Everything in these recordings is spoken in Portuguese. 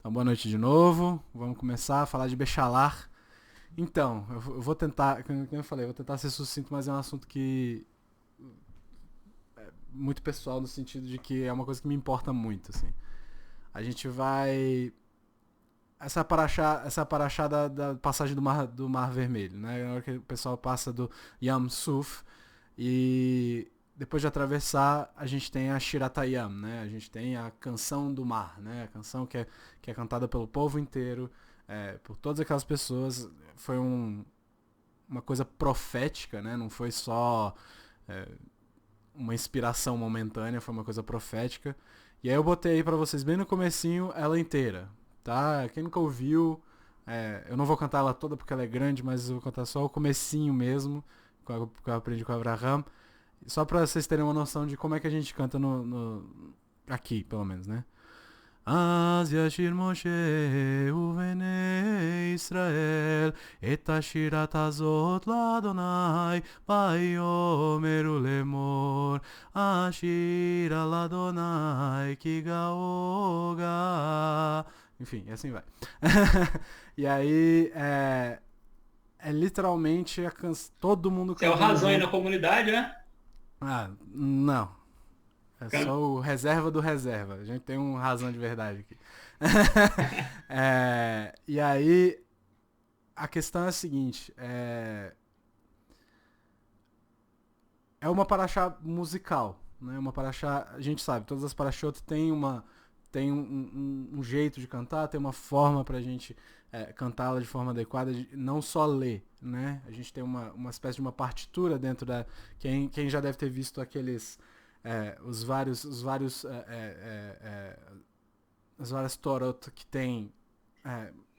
Então, boa noite de novo. Vamos começar a falar de Bechalar. Então, eu vou tentar, como eu falei, eu vou tentar ser sucinto, mas é um assunto que é muito pessoal no sentido de que é uma coisa que me importa muito, assim. A gente vai essa paraxá da passagem do Mar Vermelho, né? Na hora que o pessoal passa do Yam Suf e depois de atravessar, a gente tem a Shiratayam, né? A gente tem a canção do mar, né? A canção que é cantada pelo povo inteiro, por todas aquelas pessoas. Foi uma coisa profética, né? Não foi só é, uma inspiração momentânea, foi uma coisa profética. E aí eu botei aí pra vocês bem no comecinho ela inteira, tá? Quem nunca ouviu, eu não vou cantar ela toda porque ela é grande, mas eu vou cantar só o comecinho mesmo, que eu aprendi com o Abraham. Só pra vocês terem uma noção de como é que a gente canta aqui, pelo menos, né? אז ישיר משה ובני ישראל את השירת הזאת לאדוני ויאמרו לאמור השירה לאדוני כי גאוגה. Enfim, e assim vai. E aí é literalmente todo mundo Você é o cantando razão aí na junto. comunidade, né? Ah, não. É Can- só o reserva do reserva. A gente tem um razão de verdade aqui. E aí, a questão é a seguinte: é uma paraxá musical. Né? Uma paraxá, a gente sabe, todas as paraxotas têm um jeito de cantar, tem uma forma pra gente cantá-la de forma adequada, não só ler. Né? A gente tem uma espécie de uma partitura dentro da. Quem já deve ter visto aqueles. Os vários as várias Torot que tem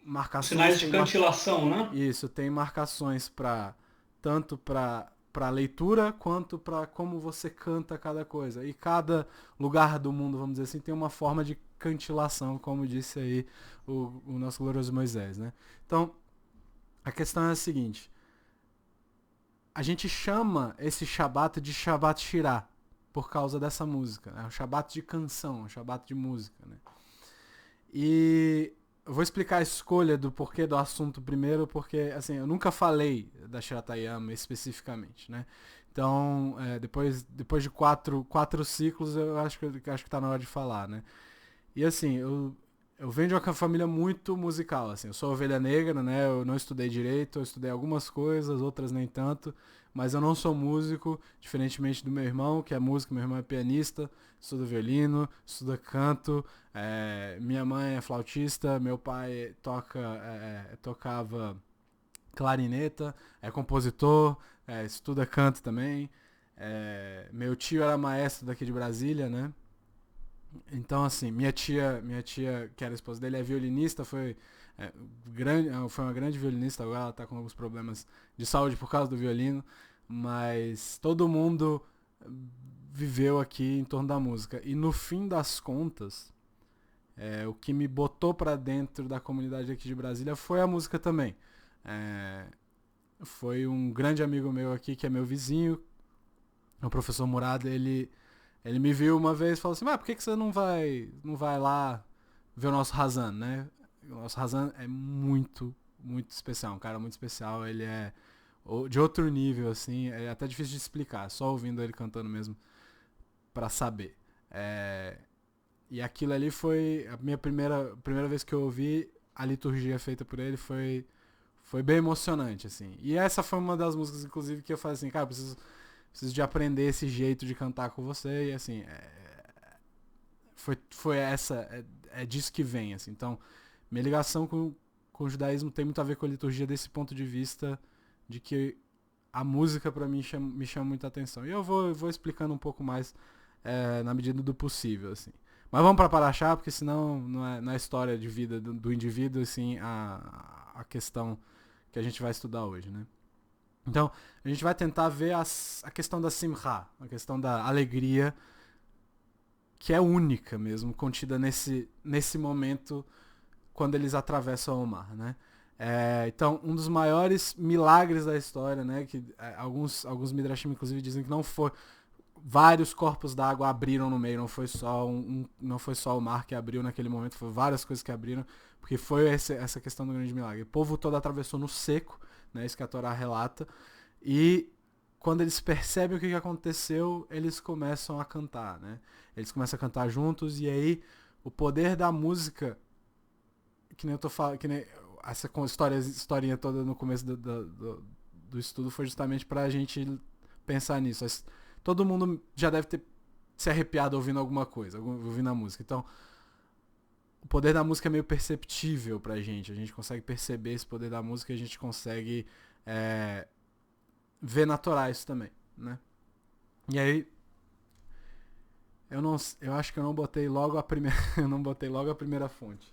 marcações, Sinais de tem cantilação, né? isso, tem marcações para tanto para leitura quanto para como você canta cada coisa. E cada lugar do mundo, vamos dizer assim, tem uma forma de cantilação, como disse aí o nosso glorioso Moisés, né? Então, a questão é a seguinte: a gente chama esse Shabat de Shabat Shirah por causa dessa música. É um Shabat de canção, um Shabat de música, né? E eu vou explicar a escolha do porquê do assunto primeiro, porque assim, eu nunca falei da Shiratayama especificamente, né? Então, depois de quatro ciclos, eu acho que tá na hora de falar, né? E assim, eu venho de uma família muito musical, assim. Eu sou ovelha negra, né? Eu não estudei direito, eu estudei algumas coisas, outras nem tanto. Mas eu não sou músico, diferentemente do meu irmão, que é músico. Meu irmão é pianista, estuda violino, estuda canto. Minha mãe é flautista, meu pai tocava clarineta, é compositor, estuda canto também. Meu tio era maestro daqui de Brasília, né? Então, assim, minha tia, que era a esposa dele, é violinista, foi uma grande violinista, agora ela tá com alguns problemas de saúde por causa do violino, mas todo mundo viveu aqui em torno da música. E no fim das contas, o que me botou pra dentro da comunidade aqui de Brasília foi a música também. É, Foi um grande amigo meu aqui, que é meu vizinho, o professor Murado. Ele me viu uma vez e falou assim: por que você não vai lá ver o nosso Razan, né? O nosso Razan é muito, muito especial, um cara muito especial. Ele é de outro nível, assim, é até difícil de explicar, só ouvindo ele cantando mesmo pra saber. É, e aquilo ali foi a minha primeira vez que eu ouvi a liturgia feita por ele, foi bem emocionante, assim. E essa foi uma das músicas, inclusive, que eu falei assim: cara, preciso de aprender esse jeito de cantar com você. E assim, foi essa, é disso que vem, assim. Então, minha ligação com o judaísmo tem muito a ver com a liturgia desse ponto de vista de que a música para mim me chama muita atenção. E eu vou explicando um pouco mais na medida do possível, assim. Mas vamos para Paraxá, porque senão não é história de vida do indivíduo, assim, a questão que a gente vai estudar hoje, né? Então, a gente vai tentar ver a questão da simcha, a questão da alegria, que é única mesmo, contida nesse momento quando eles atravessam o mar, né? Então, um dos maiores milagres da história, né? Que alguns midrashim, inclusive, dizem que não foi... vários corpos d'água abriram no meio, não foi só o mar que abriu naquele momento, foi várias coisas que abriram, porque foi essa questão do grande milagre. O povo todo atravessou no seco, né, isso que a Torá relata, e quando eles percebem o que aconteceu, eles começam a cantar, né? Eles começam a cantar juntos, e aí o poder da música, que nem eu tô falando, que nem essa historinha toda no começo do estudo foi justamente pra gente pensar nisso. Todo mundo já deve ter se arrepiado ouvindo alguma coisa, ouvindo a música. Então, o poder da música é meio perceptível pra gente. A gente consegue perceber esse poder da música e a gente consegue ver na Torá isso também, né? E aí, eu acho que eu não botei logo a primeira, eu não botei logo a primeira fonte.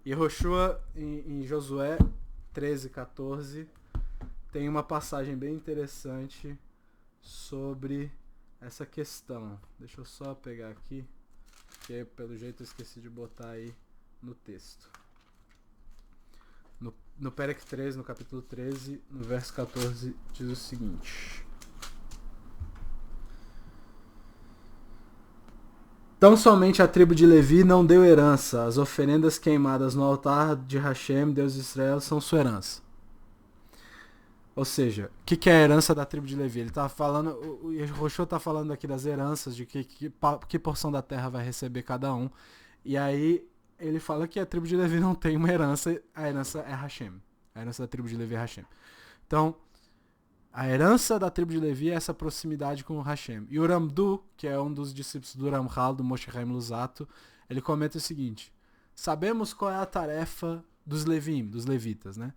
Yehoshua, em Josué 13:14, tem uma passagem bem interessante sobre essa questão. Deixa eu só pegar aqui, que pelo jeito eu esqueci de botar aí no texto. No Perek 13, no capítulo 13, no verso 14, diz o seguinte: Tão somente a tribo de Levi não deu herança. As oferendas queimadas no altar de Hashem, Deus de Israel, são sua herança. Ou seja, o que é a herança da tribo de Levi? Ele tá falando, o Yehoshua está falando aqui das heranças, de que porção da terra vai receber cada um. E aí ele fala que a tribo de Levi não tem uma herança, a herança é Hashem. A herança da tribo de Levi é Hashem. Então, a herança da tribo de Levi é essa proximidade com o Hashem. E o Ramdu, que é um dos discípulos do Ramchal, do Moshe Chaim Luzzatto, ele comenta o seguinte: sabemos qual é a tarefa dos Levim, dos levitas, né?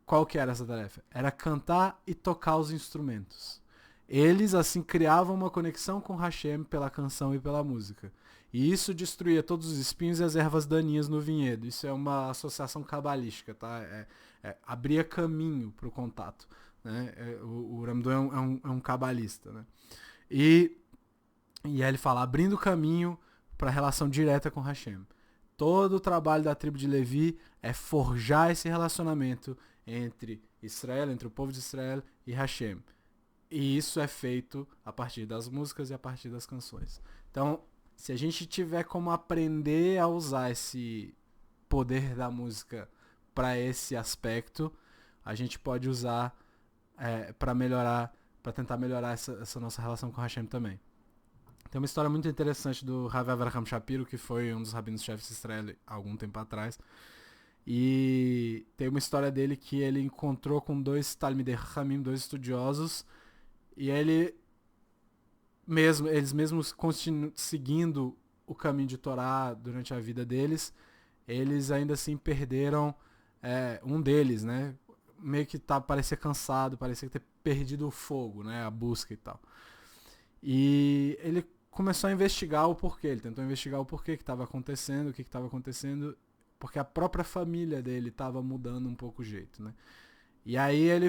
Qual que era essa tarefa? Era cantar e tocar os instrumentos. Eles, assim, criavam uma conexão com Hashem pela canção e pela música. E isso destruía todos os espinhos e as ervas daninhas no vinhedo. Isso é uma associação cabalística, tá? Abria caminho para o contato. Né? O Ramdu é um cabalista. Né? E aí ele fala, abrindo caminho para a relação direta com Hashem. Todo o trabalho da tribo de Levi é forjar esse relacionamento entre Israel, entre o povo de Israel e Hashem. E isso é feito a partir das músicas e a partir das canções. Então, se a gente tiver como aprender a usar esse poder da música para esse aspecto, a gente pode usar para tentar melhorar essa nossa relação com Hashem também. Tem uma história muito interessante do Rav Avraham Shapiro, que foi um dos rabinos-chefes de Israel há algum tempo atrás. E tem uma história dele que ele encontrou com dois Talmidei Chachamim, dois estudiosos, e eles mesmos seguindo o caminho de Torá durante a vida deles, eles ainda assim perderam um deles, né? Meio que parecia cansado, parecia ter perdido o fogo, né? A busca e tal. E ele começou a investigar o porquê, ele tentou investigar o porquê que estava acontecendo, o que estava acontecendo, porque a própria família dele estava mudando um pouco o jeito, né? E aí ele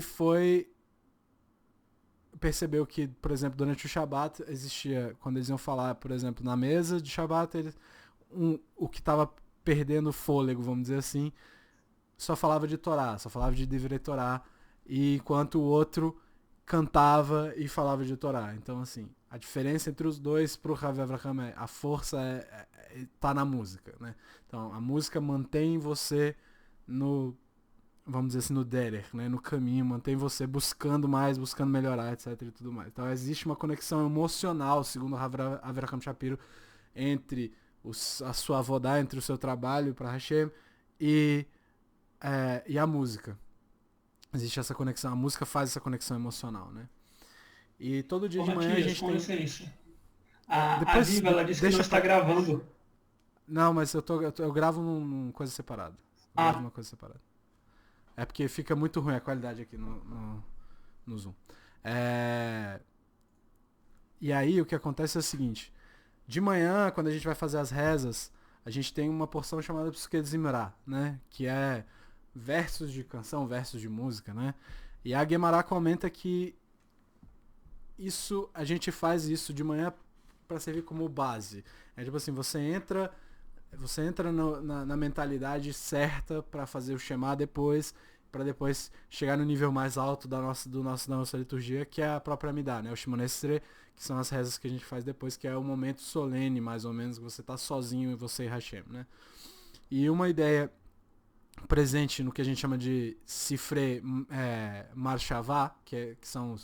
percebeu que, por exemplo, durante o Shabat existia, quando eles iam falar, por exemplo, na mesa de Shabat, o que estava perdendo fôlego, vamos dizer assim, só falava de Torá, só falava de Divrei Torá, e enquanto o outro cantava e falava de Torá. Então, assim, a diferença entre os dois pro Rav Avraham a força tá na música, né? Então, a música mantém você no, vamos dizer assim, no derech, né? No caminho, mantém você buscando mais, buscando melhorar, etc. e tudo mais. Então, existe uma conexão emocional, segundo o Rav Avraham Shapiro, entre a sua avodá, entre o seu trabalho para Hashem e a música. Existe essa conexão, a música faz essa conexão emocional, né? E todo dia Ô, de manhã a Matias, gente com tem... licença. A Depois, Viva, ela disse que não deixa está pra... gravando. Não, mas eu gravo numa coisa separada. Eu gravo Ah, numa coisa separada. É porque fica muito ruim a qualidade aqui no Zoom. E aí o que acontece é o seguinte. De manhã, quando a gente vai fazer as rezas, a gente tem uma porção chamada Psuke de Zimra, né? Que é versos de canção, versos de música, né? E a Guemará comenta que a gente faz isso de manhã para servir como base. É tipo assim, você entra na mentalidade certa para fazer o Shema depois, para depois chegar no nível mais alto da nossa liturgia, que é a própria Amidá, né? O Shemona Esrei, que são as rezas que a gente faz depois, que é o momento solene, mais ou menos, que você tá sozinho e você e Hashem, né? E uma ideia presente no que a gente chama de Sifrei Marshavá, que são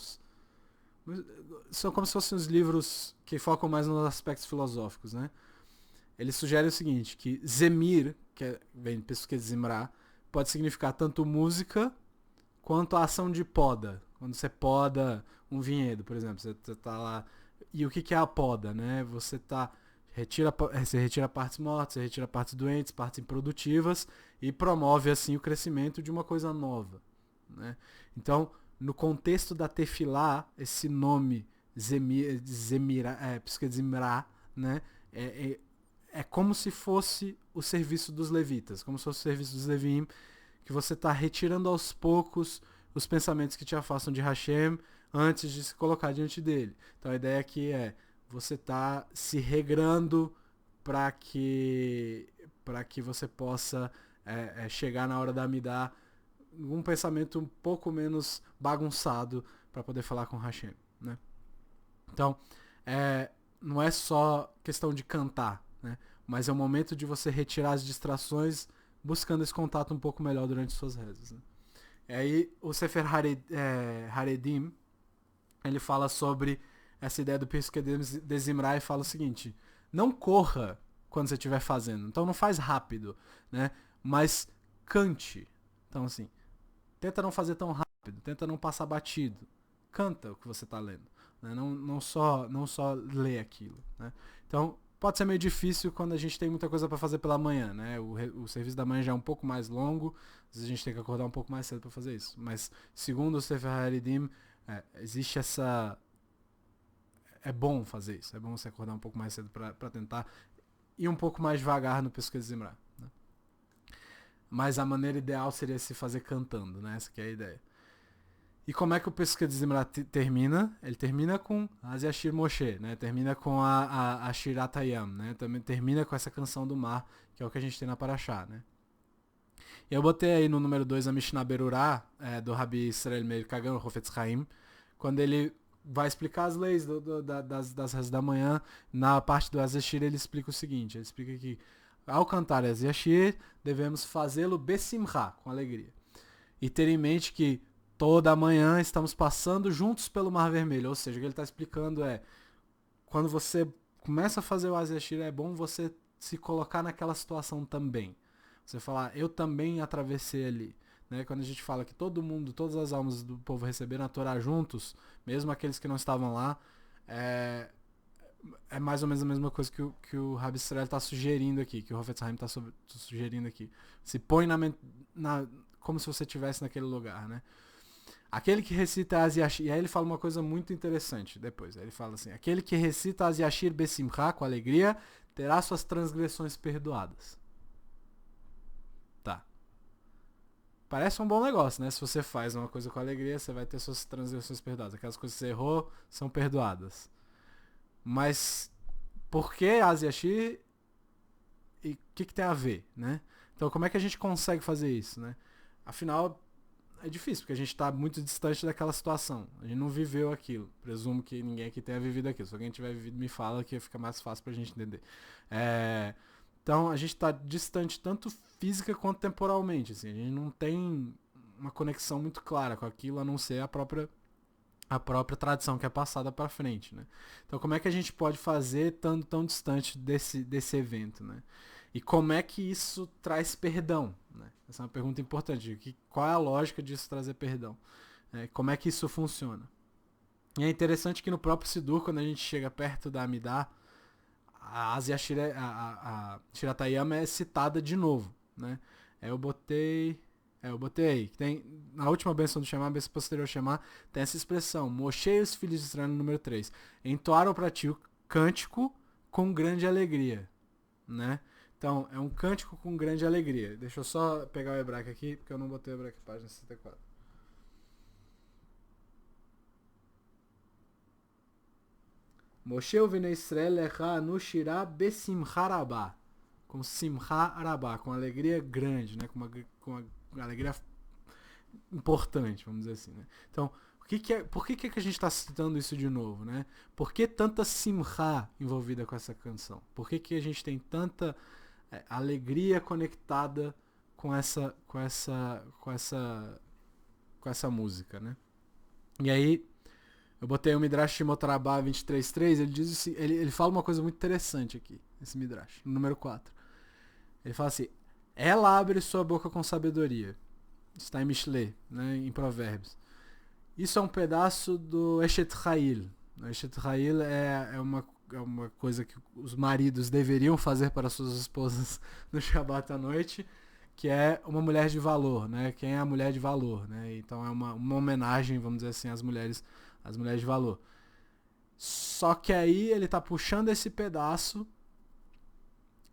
como se fossem os livros que focam mais nos aspectos filosóficos, né? Ele sugere o seguinte, que Zemir, vem de pessoa que é Zimra, pode significar tanto música quanto a ação de poda. Quando você poda um vinhedo, por exemplo, você tá lá... E o que é a poda, né? Você retira partes mortas, você retira partes doentes, partes improdutivas e promove assim o crescimento de uma coisa nova, né? Então, no contexto da Tefilá, esse nome Zimra, né? É como se fosse o serviço dos levitas, como se fosse o serviço dos Levim, que você está retirando aos poucos os pensamentos que te afastam de Hashem antes de se colocar diante dele. Então a ideia aqui é você tá se regrando para que você possa chegar na hora da Amidá um pensamento um pouco menos bagunçado para poder falar com Hashem, né? Então, não é só questão de cantar, né? Mas é o momento de você retirar as distrações, buscando esse contato um pouco melhor durante suas rezas, né? E aí o Sefer Haredim, ele fala sobre essa ideia do Pesque de Zimra e fala o seguinte: não corra quando você estiver fazendo, então não faz rápido, né? Mas cante. Então assim, tenta não fazer tão rápido, tenta não passar batido, canta o que você está lendo, né? Não só lê aquilo, né? Então pode ser meio difícil quando a gente tem muita coisa para fazer pela manhã, né? O serviço da manhã já é um pouco mais longo, às vezes a gente tem que acordar um pouco mais cedo para fazer isso. Mas segundo o Sefer Haredim, existe essa... É bom fazer isso, é bom você acordar um pouco mais cedo para tentar ir um pouco mais devagar no Pesquisa de Zimra, né? Mas a maneira ideal seria se fazer cantando, né? Essa que é a ideia. E como é que o Pesquisa de Zimra termina? Ele termina com Az Yashir Moshe, né? Termina com a Shirat Hayam, né? Também termina com essa canção do mar, que é o que a gente tem na Parashá, né? E eu botei aí no número 2 a Mishnah Berurah, do Rabi Israel Meir Kagan, o Hofetz Chaim, quando ele vai explicar as leis das rezas da manhã. Na parte do Az Yashir ele explica o seguinte, ele explica que ao cantar Az Yashir, devemos fazê-lo besimcha, com alegria. E ter em mente que toda manhã estamos passando juntos pelo Mar Vermelho. Ou seja, o que ele está explicando quando você começa a fazer o Az Yashir, é bom você se colocar naquela situação também. Você falar, eu também atravessei ali. Né? Quando a gente fala que todo mundo, todas as almas do povo receberam a Torá juntos, mesmo aqueles que não estavam lá, é mais ou menos a mesma coisa que o Rabi Israel está sugerindo aqui, que o Hofetz Haim está sugerindo aqui. Se põe como se você estivesse naquele lugar, né? Aquele que recita Az Yashir, e aí ele fala uma coisa muito interessante depois. Ele fala assim, aquele que recita Az Yashir Besimcha, com alegria, terá suas transgressões perdoadas. Tá. Parece um bom negócio, né? Se você faz uma coisa com alegria, você vai ter suas transgressões perdoadas. Aquelas coisas que você errou são perdoadas. Mas por que Az Yashir e o que tem a ver, né? Então como é que a gente consegue fazer isso, né? Afinal, é difícil, porque a gente está muito distante daquela situação. A gente não viveu aquilo. Presumo que ninguém aqui tenha vivido aquilo. Se alguém tiver vivido, me fala que fica mais fácil pra gente entender. Então, a gente está distante tanto física quanto temporalmente. Assim. A gente não tem uma conexão muito clara com aquilo, a não ser a própria tradição que é passada para frente, né? Então, como é que a gente pode fazer estando tão distante desse evento, né? E como é que isso traz perdão? Né? Essa é uma pergunta importante. Qual é a lógica disso trazer perdão? Como é que isso funciona? E é interessante que no próprio Sidur, quando a gente chega perto da Amidá, a Shirat Hayam é citada de novo. Né? Eu botei aí. Tem, na última benção do Shema, a benção posterior ao Shema, tem essa expressão. Moshe e os filhos de Israel, no número 3, entoaram para ti o cântico com grande alegria. Né? Então, é um cântico com grande alegria. Deixa eu só pegar o hebraico aqui, porque eu não botei o hebraico na página 64. Moshe uvnei Israel lecha anu shirah besimcha rabá. Com simcha rabá, com alegria grande, né? Com uma alegria importante, vamos dizer assim, né? Então, por que a gente está citando isso de novo, né? Por que tanta simcha envolvida com essa canção? Por que a gente tem tanta alegria conectada com essa música, né? E aí, eu botei o Midrash Shemot Rabbah 23.3, ele diz assim, ele fala uma coisa muito interessante aqui, esse Midrash, no número 4. Ele fala assim, ela abre sua boca com sabedoria. Está em Mishlei, né, em Provérbios. Isso é um pedaço do Eshet Ha'il. O Eshet Ha'il é uma coisa que os maridos deveriam fazer para suas esposas no Shabbat à noite, que é uma mulher de valor, né? Quem é a mulher de valor, né? Então é uma homenagem, vamos dizer assim, às mulheres de valor. Só que aí ele está puxando esse pedaço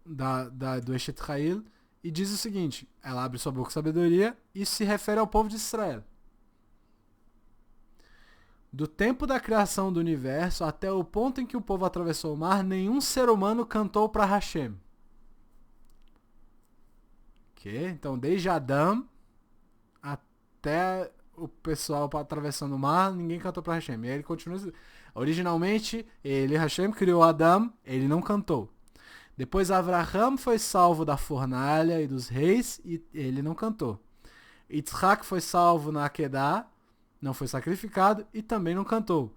do Eshet Ha'il e diz o seguinte, ela abre sua boca com sabedoria e se refere ao povo de Israel. Do tempo da criação do universo até o ponto em que o povo atravessou o mar, nenhum ser humano cantou para Hashem. Okay? Então, desde Adão até o pessoal atravessando o mar, ninguém cantou para Hashem. E aí ele continua. Originalmente, Hashem criou Adão, ele não cantou. Depois, Avraham foi salvo da fornalha e dos reis, e ele não cantou. Yitzhak foi salvo na Akedah, não foi sacrificado e também não cantou.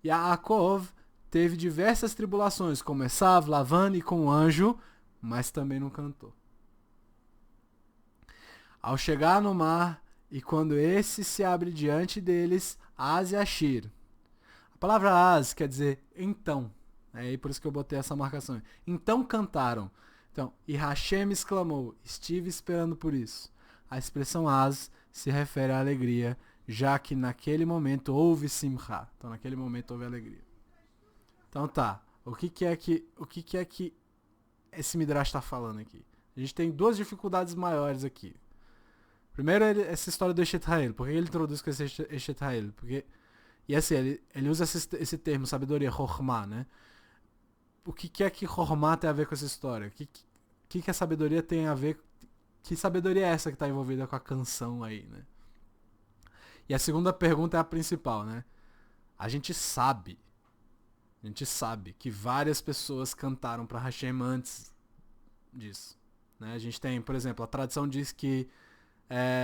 Yaakov teve diversas tribulações, como Esav, Lavan e com o anjo, mas também não cantou. Ao chegar no mar, e quando esse se abre diante deles, Az e Ashir. A palavra Az quer dizer então. É por isso que eu botei essa marcação. Então cantaram. Então, e Hashem exclamou, estive esperando por isso. A expressão Az se refere à alegria, já que naquele momento houve simcha. Então naquele momento houve alegria. Então tá, o que é que esse Midrash está falando aqui? A gente tem duas dificuldades maiores aqui. Primeiro, essa história do Eshet Ha'il. Por que ele introduz com esse Eshet Ha'il? Porque, e assim, ele usa esse termo, sabedoria, Chokhmah, né? O que é que Chokhmah tem a ver com essa história? O que a sabedoria tem a ver? Que sabedoria é essa que está envolvida com a canção aí, né? E a segunda pergunta é a principal, né? A gente sabe que várias pessoas cantaram para Hashem antes disso, né? A gente tem, por exemplo, a tradição diz que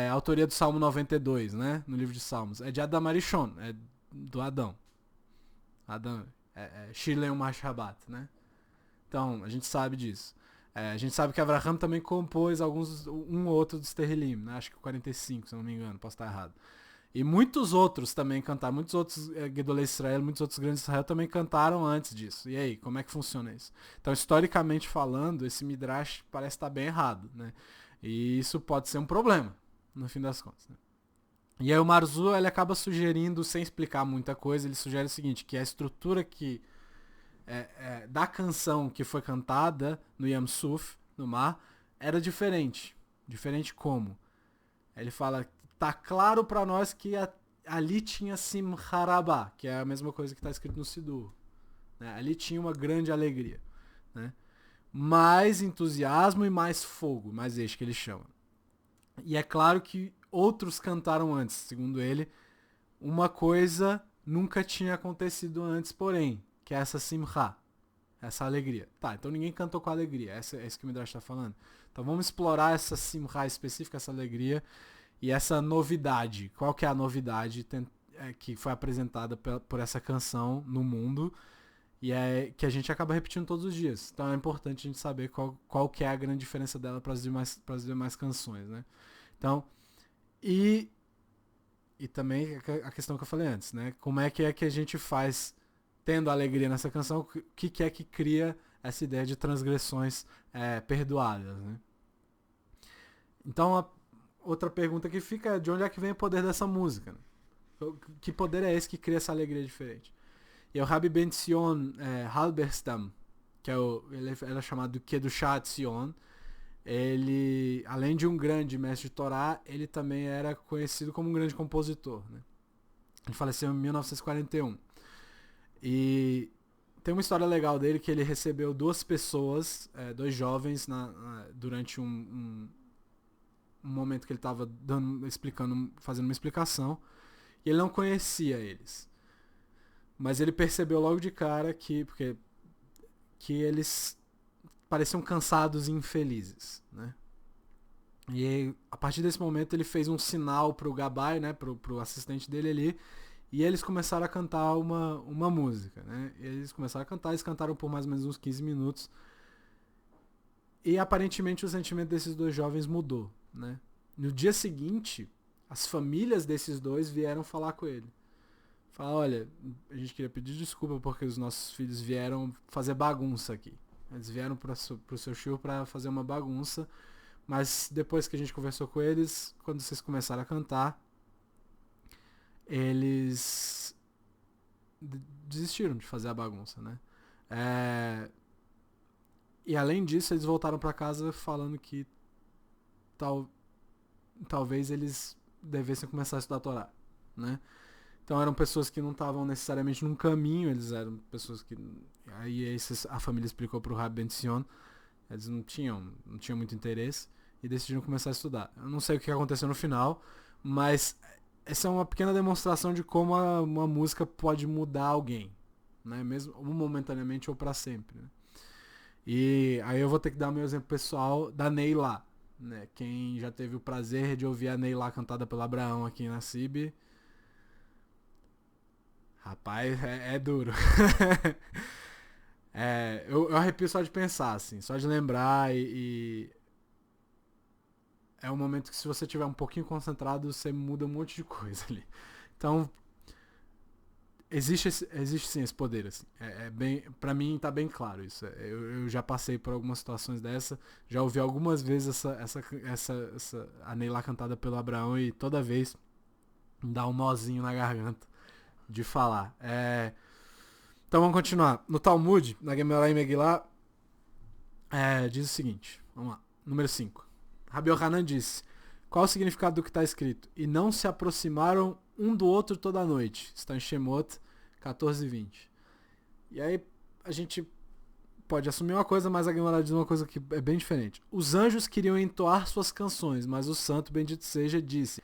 a autoria do Salmo 92, né? No livro de Salmos, é de Adam Arishon, é do Adão. Adão, Shilem Mashabat, né? Então, a gente sabe disso. A gente sabe que Avraham também compôs um ou outro dos Terrilim, né? Acho que 45, se eu não me engano, posso estar errado. E muitos outros também cantaram, muitos outros Gedolei Israel, muitos outros grandes Israel também cantaram antes disso. E aí, como é que funciona isso? Então, historicamente falando, esse Midrash parece estar bem errado, né? E isso pode ser um problema, no fim das contas, né? E aí o Marzu, ele acaba sugerindo, sem explicar muita coisa, ele sugere o seguinte, que a estrutura da canção que foi cantada no Yam Suf, no mar, era diferente. Diferente como? Ele fala, tá claro para nós que ali tinha Simcha Rabbah, que é a mesma coisa que está escrito no Sidur, né? Ali tinha uma grande alegria, né? Mais entusiasmo e mais fogo, mais que ele chama. E é claro que outros cantaram antes, segundo ele, uma coisa nunca tinha acontecido antes, porém, que é essa simcha, essa alegria. Tá, então ninguém cantou com alegria, é isso que o Midrash está falando. Então vamos explorar essa simcha específica, essa alegria e essa novidade. Qual que é a novidade que foi apresentada por essa canção no mundo e é que a gente acaba repetindo todos os dias. Então é importante a gente saber qual que é a grande diferença dela para as demais canções, né? Então, e também a questão que eu falei antes, né? Como é que a gente faz, tendo alegria nessa canção, o que é que cria essa ideia de transgressões perdoadas, né? Então, a outra pergunta que fica é de onde é que vem o poder dessa música? Né? Que poder é esse que cria essa alegria diferente? E o Rabbi Ben Zion Halberstam, que ele era chamado de Kedushat Zion, ele, além de um grande mestre de Torá, ele também era conhecido como um grande compositor, né? Ele faleceu em 1941. E tem uma história legal dele que ele recebeu duas pessoas, dois jovens, durante um momento que ele estava fazendo uma explicação, e ele não conhecia eles. Mas ele percebeu logo de cara que eles pareciam cansados e infelizes, né? E aí, a partir desse momento ele fez um sinal pro Gabbai, né, pro assistente dele ali, e eles começaram a cantar uma música, né? Eles começaram a cantar, eles cantaram por mais ou menos uns 15 minutos. E aparentemente o sentimento desses dois jovens mudou, né? No dia seguinte, as famílias desses dois vieram falar com ele. Falar, olha, a gente queria pedir desculpa porque os nossos filhos vieram fazer bagunça aqui. Eles vieram pro seu shiur para fazer uma bagunça, mas depois que a gente conversou com eles, quando vocês começaram a cantar, eles desistiram de fazer a bagunça, né? E além disso, eles voltaram para casa falando que talvez eles devessem começar a estudar a Torá, né? Então eram pessoas que não estavam necessariamente num caminho, eles eram pessoas que... Aí a família explicou pro Rabbi Ben Zion, eles não tinham muito interesse e decidiram começar a estudar. Eu não sei o que aconteceu no final, mas essa é uma pequena demonstração de como uma música pode mudar alguém, né? Mesmo momentaneamente ou para sempre, né? E aí eu vou ter que dar meu exemplo pessoal da Neilá, né? Quem já teve o prazer de ouvir a Neilá cantada pelo Abraão aqui na CIB, rapaz, é duro. Eu arrepio só de pensar, assim, só de lembrar e é um momento que se você estiver um pouquinho concentrado, você muda um monte de coisa ali. Então, existe sim esse poder, assim. Pra mim tá bem claro isso. Eu já passei por algumas situações dessa, já ouvi algumas vezes a Neilá cantada pelo Abraão e toda vez dá um nozinho na garganta de falar. Então vamos continuar. No Talmud, na Gemara e Megillah, diz o seguinte. Vamos lá. Número 5. Rabi Yohanan disse: qual o significado do que está escrito? E não se aproximaram um do outro toda a noite. Está em Shemot 14:20. E aí a gente pode assumir uma coisa, mas a Gemara diz uma coisa que é bem diferente. Os anjos queriam entoar suas canções, mas o santo, bendito seja, disse: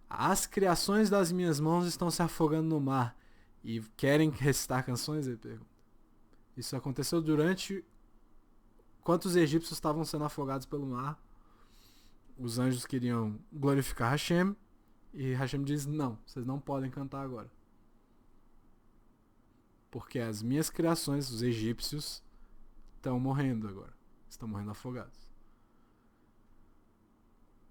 as criações das minhas mãos estão se afogando no mar. E querem recitar canções? Ele pergunta. Isso aconteceu durante... Quantos egípcios estavam sendo afogados pelo mar? Os anjos queriam glorificar Hashem. E Hashem diz, não, vocês não podem cantar agora. Porque as minhas criações, os egípcios, estão morrendo agora. Estão morrendo afogados.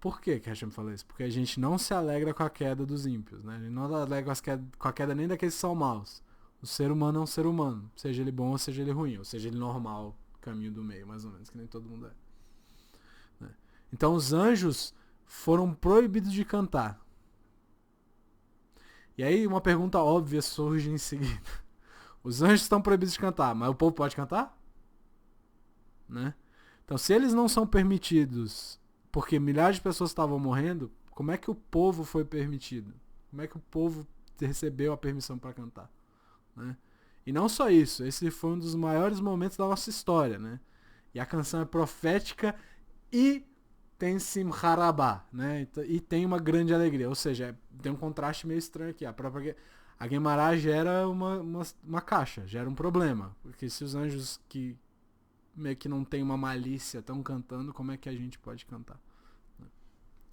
Por que Hashem fala isso? Porque a gente não se alegra com a queda dos ímpios, né? A gente não alegra com a queda nem daqueles que são maus. O ser humano é um ser humano, seja ele bom ou seja ele ruim, ou seja ele normal, caminho do meio, mais ou menos, que nem todo mundo é. Né? Então os anjos foram proibidos de cantar. E aí uma pergunta óbvia surge em seguida. Os anjos estão proibidos de cantar, mas o povo pode cantar? Né? Então se eles não são permitidos... Porque milhares de pessoas estavam morrendo, como é que o povo foi permitido? Como é que o povo recebeu a permissão para cantar? Né? E não só isso, esse foi um dos maiores momentos da nossa história, né? E a canção é profética e tem Simcha Rabá, né? E tem uma grande alegria, ou seja, tem um contraste meio estranho aqui. A Guemará gera uma caixa, gera um problema, porque se os anjos que meio que não tem uma malícia estão cantando, como é que a gente pode cantar?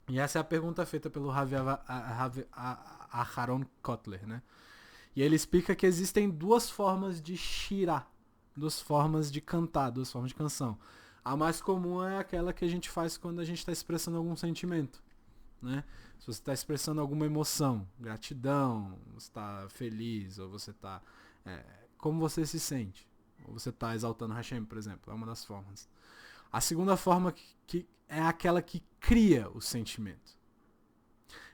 E essa é a pergunta feita pelo Aharon Kotler, né? E ele explica que existem duas formas de shirá, duas formas de cantar, duas formas de canção. A mais comum é aquela que a gente faz quando a gente está expressando algum sentimento, né? Se você está expressando alguma emoção, gratidão, você está feliz, ou você está... como você se sente? Ou você está exaltando Hashem, por exemplo, é uma das formas. A segunda forma que é aquela que cria o sentimento.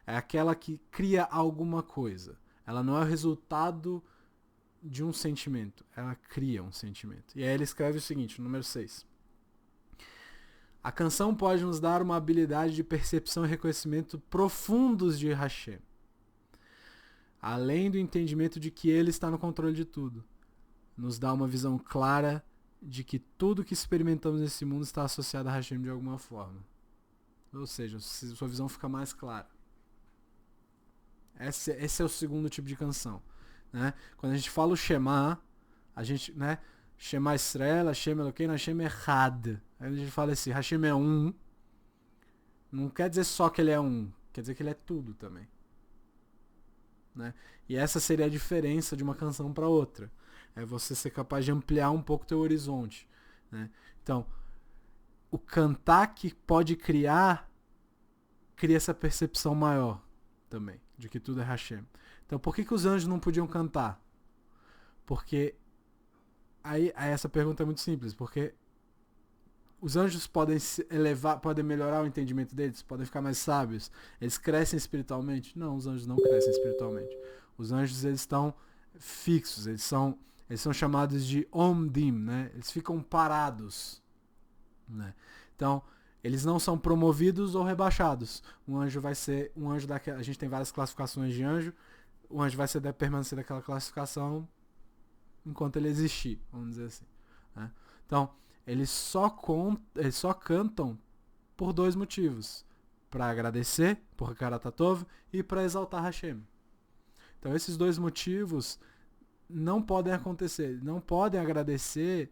É aquela que cria alguma coisa. Ela não é o resultado de um sentimento, ela cria um sentimento. E aí ele escreve o seguinte, número 6. A canção pode nos dar uma habilidade de percepção e reconhecimento profundos de Hashem, além do entendimento de que ele está no controle de tudo. Nos dá uma visão clara de que tudo que experimentamos nesse mundo está associado a Hashem de alguma forma. ou seja, sua visão fica mais clara. Esse é o segundo tipo de canção, né? Quando a gente fala o Shema, a gente, né? Shema Israel, Hashem Elokeinu, Hashem Echad. Aí a gente fala assim, Hashem é um. Não quer dizer só que ele é um, quer dizer que ele é tudo também, né? E essa seria a diferença de uma canção para outra. É você ser capaz de ampliar um pouco o teu horizonte, né? Então, o cantar que pode cria essa percepção maior também, de que tudo é Hashem. Então, por que os anjos não podiam cantar? Porque aí essa pergunta é muito simples, porque os anjos podem se elevar, podem melhorar o entendimento deles, podem ficar mais sábios. Eles crescem espiritualmente? Não, os anjos não crescem espiritualmente. Os anjos, eles estão fixos, eles são chamados de omdim, né? Eles ficam parados, né? Então, eles não são promovidos ou rebaixados. Um anjo vai ser um anjo daquela, a gente tem várias classificações de anjo. O anjo vai permanecer daquela classificação enquanto ele existir, vamos dizer assim, né? Então, eles só cantam por dois motivos: para agradecer por Karatatov e para exaltar Hashem. Então, esses dois motivos não podem acontecer. Não podem agradecer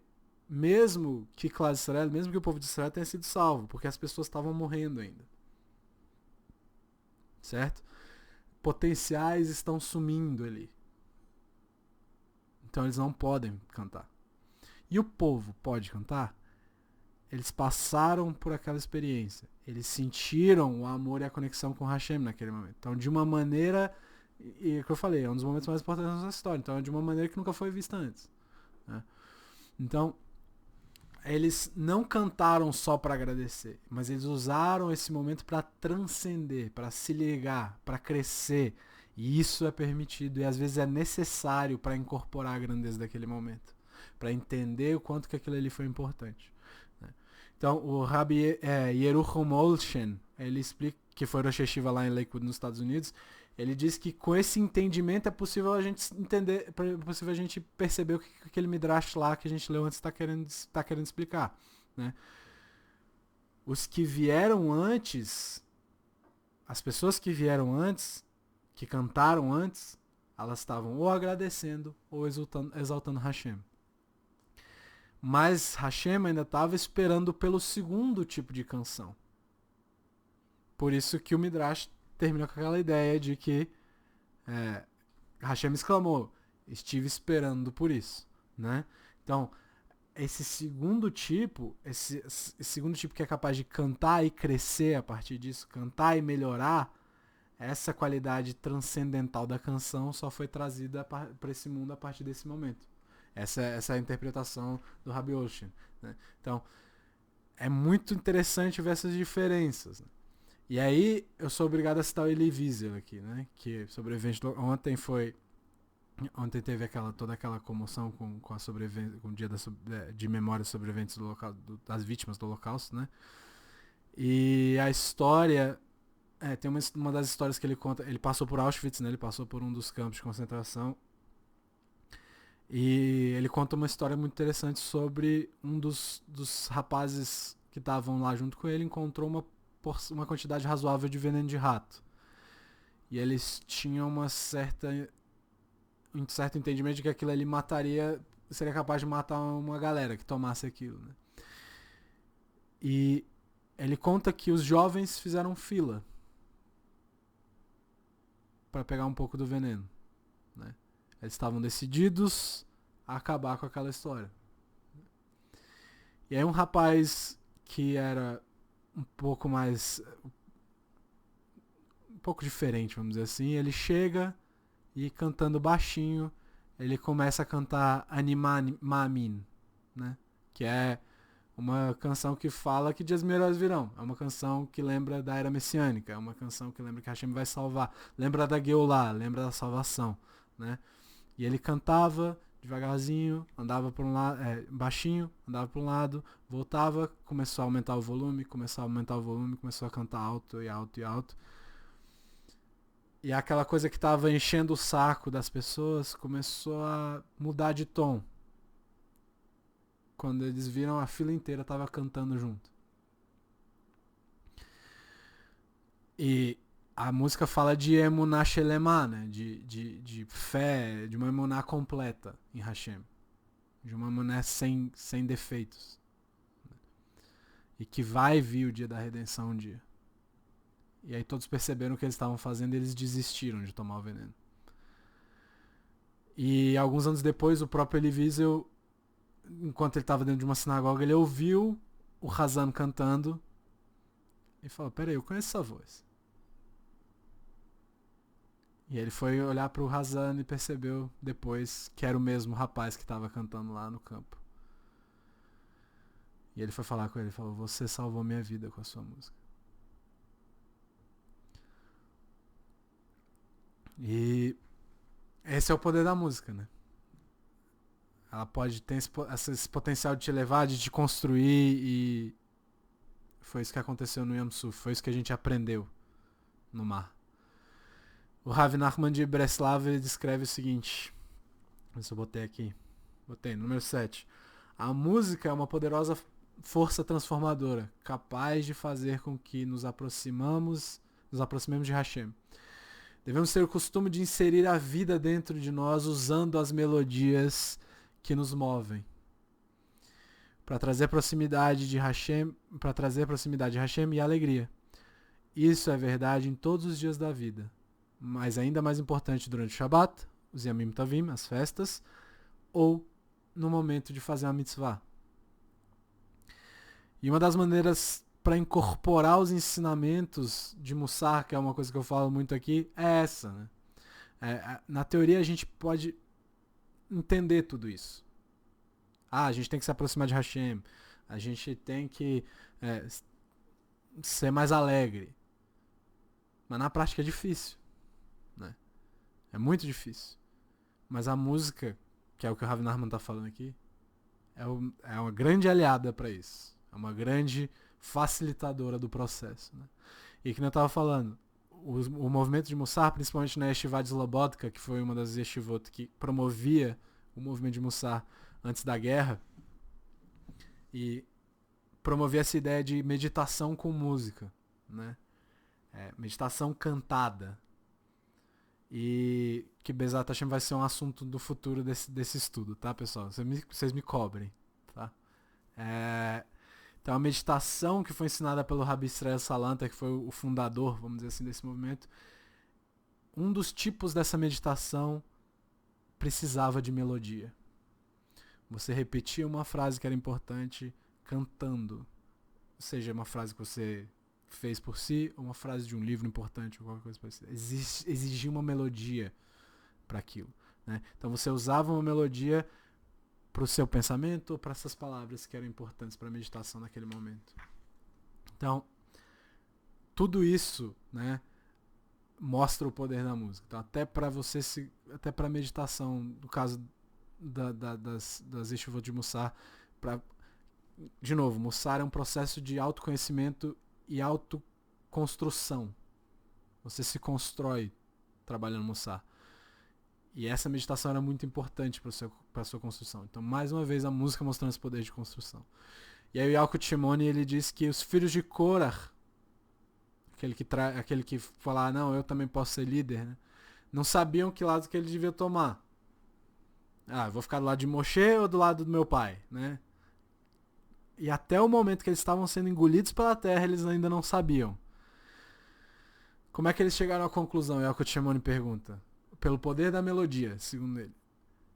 mesmo que Klal Israel, mesmo que o povo de Israel tenha sido salvo, porque as pessoas estavam morrendo ainda. Certo? Potenciais estão sumindo ali. Então eles não podem cantar. E o povo pode cantar? Eles passaram por aquela experiência. Eles sentiram o amor e a conexão com Hashem naquele momento. Então, de uma maneira, e que eu falei, é um dos momentos mais importantes da nossa história. Então, é de uma maneira que nunca foi vista antes, né? Então, eles não cantaram só para agradecer, mas eles usaram esse momento para transcender, para se ligar, para crescer. E isso é permitido e às vezes é necessário para incorporar a grandeza daquele momento, para entender o quanto que aquilo ali foi importante, né? Então, o Rabbi Yerucham Olshen, ele explica, que foi Rosh Yeshiva lá em Lakewood, nos Estados Unidos, ele diz que com esse entendimento é possível a gente entender, é possível a gente perceber o que aquele midrash lá que a gente leu antes está querendo explicar, né? Os que vieram antes, as pessoas que vieram antes, que cantaram antes, elas estavam ou agradecendo ou exaltando Hashem. Mas Hashem ainda estava esperando pelo segundo tipo de canção. Por isso que o midrash termina com aquela ideia de que Hashem exclamou, estive esperando por isso, né? Então, esse segundo tipo que é capaz de cantar e crescer a partir disso, cantar e melhorar, essa qualidade transcendental da canção só foi trazida para esse mundo a partir desse momento. Essa é a interpretação do Rabbi Olshen, né? Então, é muito interessante ver essas diferenças, né? E aí, eu sou obrigado a citar o Elie Wiesel aqui, né? Que sobrevivente ontem teve toda aquela comoção com a sobrevivência, com o dia de memória dos sobreviventes das vítimas do Holocausto, né? E a história, tem uma das histórias que ele conta, ele passou por Auschwitz, né? Ele passou por um dos campos de concentração. E ele conta uma história muito interessante sobre um dos rapazes que estavam lá junto com ele, encontrou uma quantidade razoável de veneno de rato. E eles tinham um certo entendimento de que aquilo ali seria capaz de matar uma galera que tomasse aquilo, né? E ele conta que os jovens fizeram fila para pegar um pouco do veneno, né? Eles estavam decididos a acabar com aquela história. E aí um rapaz que era um pouco diferente, vamos dizer assim, ele chega e, cantando baixinho, ele começa a cantar Anima Ma'amin, né? Que é uma canção que fala que dias melhores virão. É uma canção que lembra da era messiânica, é uma canção que lembra que Hashem vai salvar, lembra da Geulah, lembra da salvação, né? E ele cantava devagarzinho, andava por um lado, baixinho, andava para um lado, voltava, começou a aumentar o volume, começou a cantar alto e alto e alto. E aquela coisa que estava enchendo o saco das pessoas começou a mudar de tom. Quando eles viram, a fila inteira estava cantando junto. E a música fala de emuná shelemá, né? De fé, de uma emuná completa em Hashem. De uma emuná sem defeitos. E que vai vir o dia da redenção um dia. E aí todos perceberam o que eles estavam fazendo e eles desistiram de tomar o veneno. E alguns anos depois, o próprio Elie Wiesel, enquanto ele estava dentro de uma sinagoga, ele ouviu o Hazan cantando e falou, peraí, eu conheço essa voz. E ele foi olhar para o Hazan e percebeu depois que era o mesmo rapaz que estava cantando lá no campo. E ele foi falar com ele e falou, você salvou minha vida com a sua música. E esse é o poder da música, né? Ela pode ter esse potencial de te levar, de te construir, e foi isso que aconteceu no Yam Suf, foi isso que a gente aprendeu no mar. O Rav Nachman de Breslav ele descreve o seguinte, se eu botei aqui, número 7. A música é uma poderosa força transformadora, capaz de fazer com que nos aproximemos de Hashem. Devemos ter o costume de inserir a vida dentro de nós usando as melodias que nos movem. Para trazer proximidade de Hashem e alegria. Isso é verdade em todos os dias da vida. Mas ainda mais importante durante o Shabbat, os Yamim Tovim, as festas, ou no momento de fazer uma mitzvah. E uma das maneiras para incorporar os ensinamentos de Mussar, que é uma coisa que eu falo muito aqui, é essa. Né? Na teoria a gente pode entender tudo isso. A gente tem que se aproximar de Hashem, a gente tem que ser mais alegre. Mas na prática é difícil. Né? É muito difícil. Mas a música, que é o que o Rav Nachman está falando aqui, é uma grande aliada para isso. É uma grande facilitadora do processo. Né? E que eu estava falando, o movimento de Mussar, principalmente na Yeshiva de Slobodka, que foi uma das yeshivot que promovia o movimento de Mussar antes da guerra, e promovia essa ideia de meditação com música, né? Meditação cantada. E que Bezat Hashem vai ser um assunto do futuro desse estudo, tá, pessoal? Vocês me cobrem, tá? Então a meditação que foi ensinada pelo Rabbi Israel Salanter, que foi o fundador, vamos dizer assim, desse movimento, um dos tipos dessa meditação precisava de melodia. Você repetia uma frase que era importante cantando. Seja uma frase que você fez por si, ou uma frase de um livro importante, ou qualquer coisa parecida. Exigia uma melodia para aquilo. Né? Então você usava uma melodia para o seu pensamento ou para essas palavras que eram importantes para a meditação naquele momento. Então, tudo isso, né, mostra o poder da música. Então, até para meditação, no caso das yeshivot de Mussar, de novo, Mussar é um processo de autoconhecimento e autoconstrução. Você se constrói trabalhando Mussar. E essa meditação era muito importante para a sua construção. Então, mais uma vez, a música mostrando esse poder de construção. E aí o Yalkut Shimoni, ele diz que os filhos de Korah, aquele que fala, não, eu também posso ser líder, né? Não sabiam que lado que ele devia tomar. Eu vou ficar do lado de Moshe ou do lado do meu pai, né? E até o momento que eles estavam sendo engolidos pela terra, eles ainda não sabiam. Como é que eles chegaram à conclusão? Yalkut Shimoni pergunta. Pelo poder da melodia, segundo ele.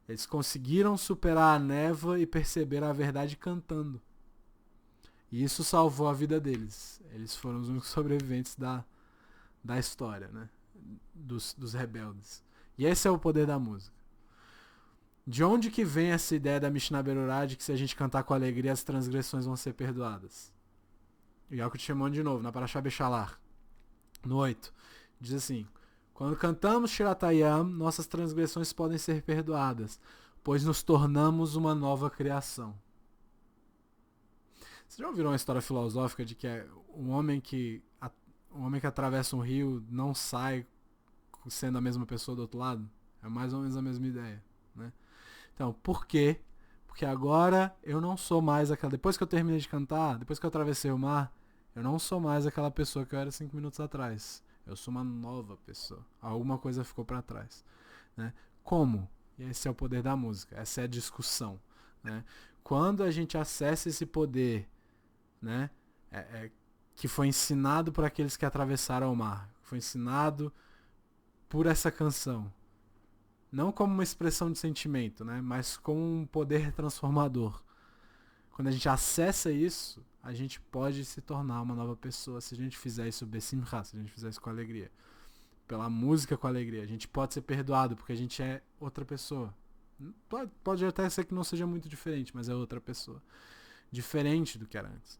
Eles conseguiram superar a névoa e perceber a verdade cantando. E isso salvou a vida deles. Eles foram os únicos sobreviventes da história, né? Dos rebeldes. E esse é o poder da música. De onde que vem essa ideia da Mishnah Berurah de que se a gente cantar com alegria as transgressões vão ser perdoadas? O Yalkut Shimon de novo, na Parashá Bechalar, no 8, diz assim: quando cantamos Shirat Hayam, nossas transgressões podem ser perdoadas, pois nos tornamos uma nova criação. Vocês já ouviram uma história filosófica de que um homem que atravessa um rio não sai sendo a mesma pessoa do outro lado? É mais ou menos a mesma ideia, né? Então, por quê? Porque agora eu não sou mais aquela... Depois que eu terminei de cantar, depois que eu atravessei o mar, Eu não sou mais aquela pessoa que eu era 5 minutos atrás. Eu sou uma nova pessoa. Alguma coisa ficou para trás. Né? Como? E esse é o poder da música. Essa é a discussão. Né? Quando a gente acessa esse poder, né, que foi ensinado por aqueles que atravessaram o mar, foi ensinado por essa canção, não como uma expressão de sentimento, né, mas como um poder transformador. Quando a gente acessa isso, a gente pode se tornar uma nova pessoa se a gente fizer isso besimcha, se a gente fizer isso com alegria. Pela música com alegria. A gente pode ser perdoado porque a gente é outra pessoa. Pode até ser que não seja muito diferente, mas é outra pessoa. Diferente do que era antes.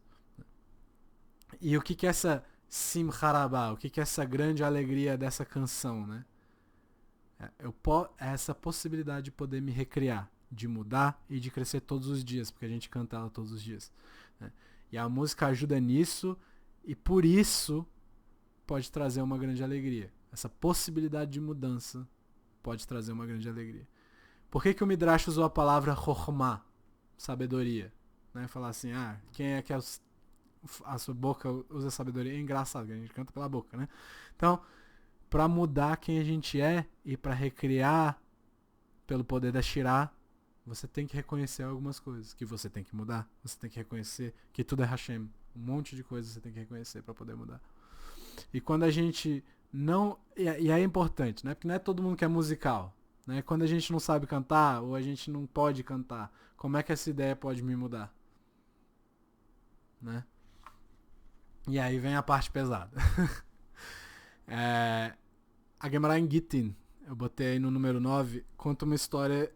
E o que é essa Simcharabá? O que é essa grande alegria dessa canção, né? É essa possibilidade de poder me recriar, de mudar e de crescer todos os dias, porque a gente canta ela todos os dias. Né? E a música ajuda nisso, e por isso pode trazer uma grande alegria. Essa possibilidade de mudança pode trazer uma grande alegria. Por que o Midrash usou a palavra chokhmah, sabedoria? Né? Falar assim, quem é que a sua boca usa sabedoria? É engraçado, a gente canta pela boca, né? Então, para mudar quem a gente é e para recriar pelo poder da Shirah, você tem que reconhecer algumas coisas que você tem que mudar. Você tem que reconhecer que tudo é Hashem. Um monte de coisas você tem que reconhecer para poder mudar. E quando a gente não... E é importante, né? Porque não é todo mundo que é musical. Né? Quando a gente não sabe cantar ou a gente não pode cantar, como é que essa ideia pode me mudar? Né? E aí vem a parte pesada. A Gemara em Gittin, eu botei aí no número 9, conta uma história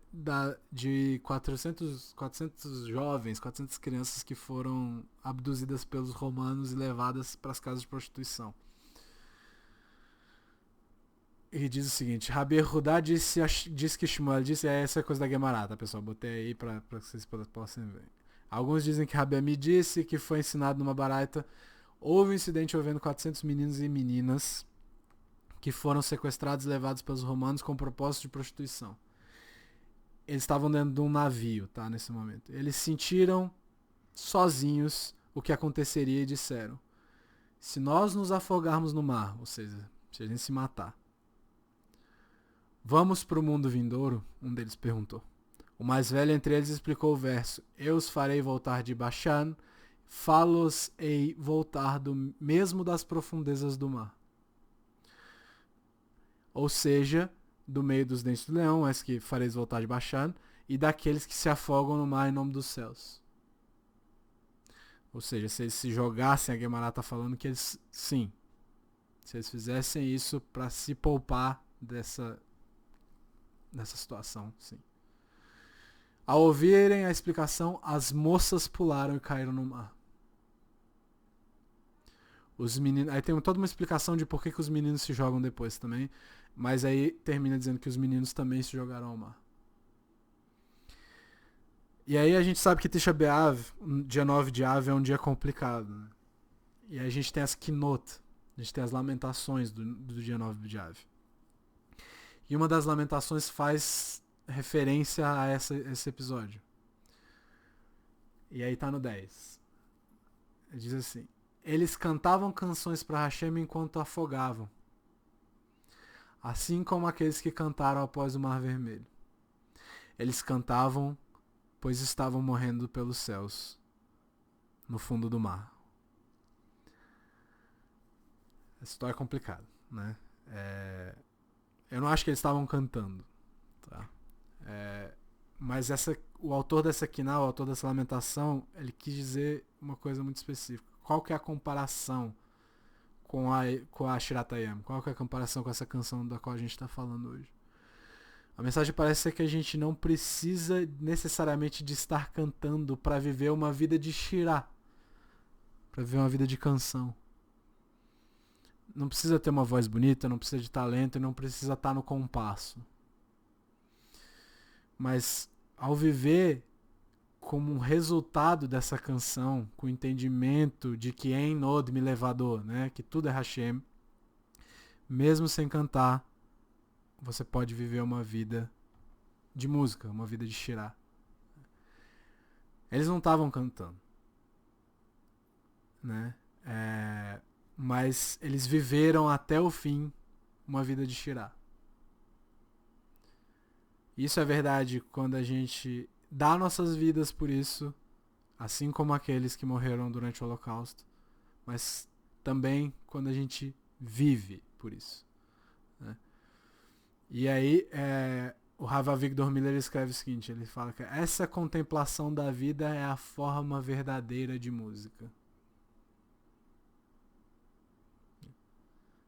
de 400 jovens, 400 crianças que foram abduzidas pelos romanos e levadas para as casas de prostituição. E diz o seguinte, Rabi Hudá disse que Shmuel disse, essa é coisa da Gemara, tá pessoal? Botei aí para que vocês possam ver. Alguns dizem que Rabi Ami disse que foi ensinado numa baraita. Houve um incidente envolvendo 400 meninos e meninas que foram sequestrados e levados pelos romanos com o propósito de prostituição. Eles estavam dentro de um navio, tá, nesse momento. Eles sentiram sozinhos o que aconteceria e disseram, se nós nos afogarmos no mar, ou seja, se a gente se matar, vamos para o mundo vindouro? Um deles perguntou. O mais velho entre eles explicou o verso, eu os farei voltar de Bashan, fá-los-ei voltar do mesmo das profundezas do mar. Ou seja, do meio dos dentes do leão, esse que fareis voltar de Bashan, e daqueles que se afogam no mar em nome dos céus. Ou seja, se eles se jogassem, a Gemara está falando que eles, sim, se eles fizessem isso para se poupar dessa situação, sim. Ao ouvirem a explicação, as moças pularam e caíram no mar. Os meninos, aí tem toda uma explicação de por que os meninos se jogam depois também, mas aí termina dizendo que os meninos também se jogaram ao mar. E aí a gente sabe que Tisha B'Av, dia 9 de Av, é um dia complicado. Né? E aí a gente tem as Kinot, a gente tem as lamentações do dia 9 de Av. E uma das lamentações faz referência a esse episódio. E aí tá no 10. Ele diz assim, eles cantavam canções para Hashem enquanto afogavam, assim como aqueles que cantaram após o Mar Vermelho. Eles cantavam, pois estavam morrendo pelos céus, no fundo do mar. Essa história é complicada, né? Eu não acho que eles estavam cantando, tá? Mas o autor dessa quiná, o autor dessa lamentação, ele quis dizer uma coisa muito específica. Qual que é a comparação com a Shiratayam? Qual que é a comparação com essa canção da qual a gente está falando hoje? A mensagem parece ser que a gente não precisa necessariamente de estar cantando para viver uma vida de shirá, para viver uma vida de canção. Não precisa ter uma voz bonita, não precisa de talento e não precisa estar no compasso. Mas ao viver como um resultado dessa canção, com o entendimento de que em Nod me levador, né, que tudo é Hashem, mesmo sem cantar, você pode viver uma vida de música, uma vida de shirá. Eles não estavam cantando, né? Mas eles viveram até o fim uma vida de Shirá. Isso é verdade quando a gente dá nossas vidas por isso, assim como aqueles que morreram durante o Holocausto, mas também quando a gente vive por isso. Né? E aí, o Rav Avigdor Miller escreve o seguinte, ele fala que essa contemplação da vida é a forma verdadeira de música.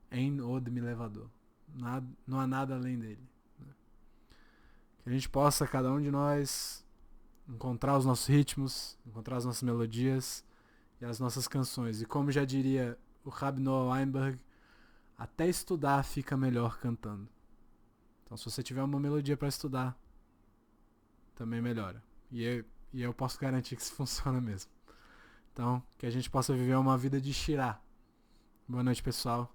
Em Od Milevador. Não há nada além dele. Que a gente possa, cada um de nós, encontrar os nossos ritmos, encontrar as nossas melodias e as nossas canções. E como já diria o Rabbi Noah Weinberg, até estudar fica melhor cantando. Então se você tiver uma melodia para estudar, também melhora. E eu posso garantir que isso funciona mesmo. Então, que a gente possa viver uma vida de Shirá. Boa noite, pessoal.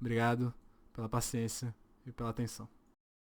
Obrigado pela paciência e pela atenção.